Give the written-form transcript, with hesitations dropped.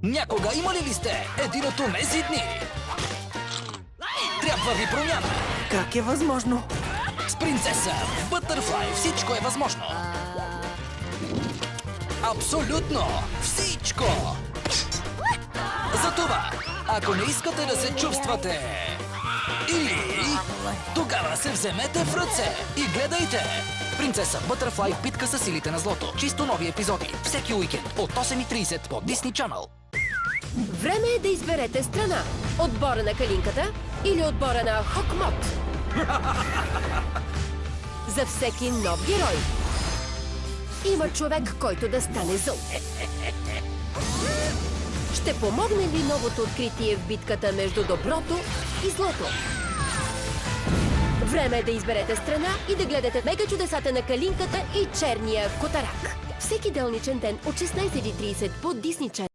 Някога имали ли сте един от онези дни? Трябва ви промяна. Как е възможно? С принцеса Бътърфлай всичко е възможно. Абсолютно всичко! Затова, ако не искате да се чувствате тогава се вземете в ръце и гледайте! Принцеса Бътърфлай в битка с силите на злото. Чисто нови епизоди. Всеки уикенд от 8:30 по Disney Channel. Време е да изберете страна. Отбора на Калинката или отбора на Хокмот. За всеки нов герой има човек, който да стане зъл. Ще помогне ли новото откритие в битката между доброто и злото? Време е да изберете страна и да гледате мега чудесата на Калинката и черния котарак. Всеки делничен ден от 16:30 по Disney Channel.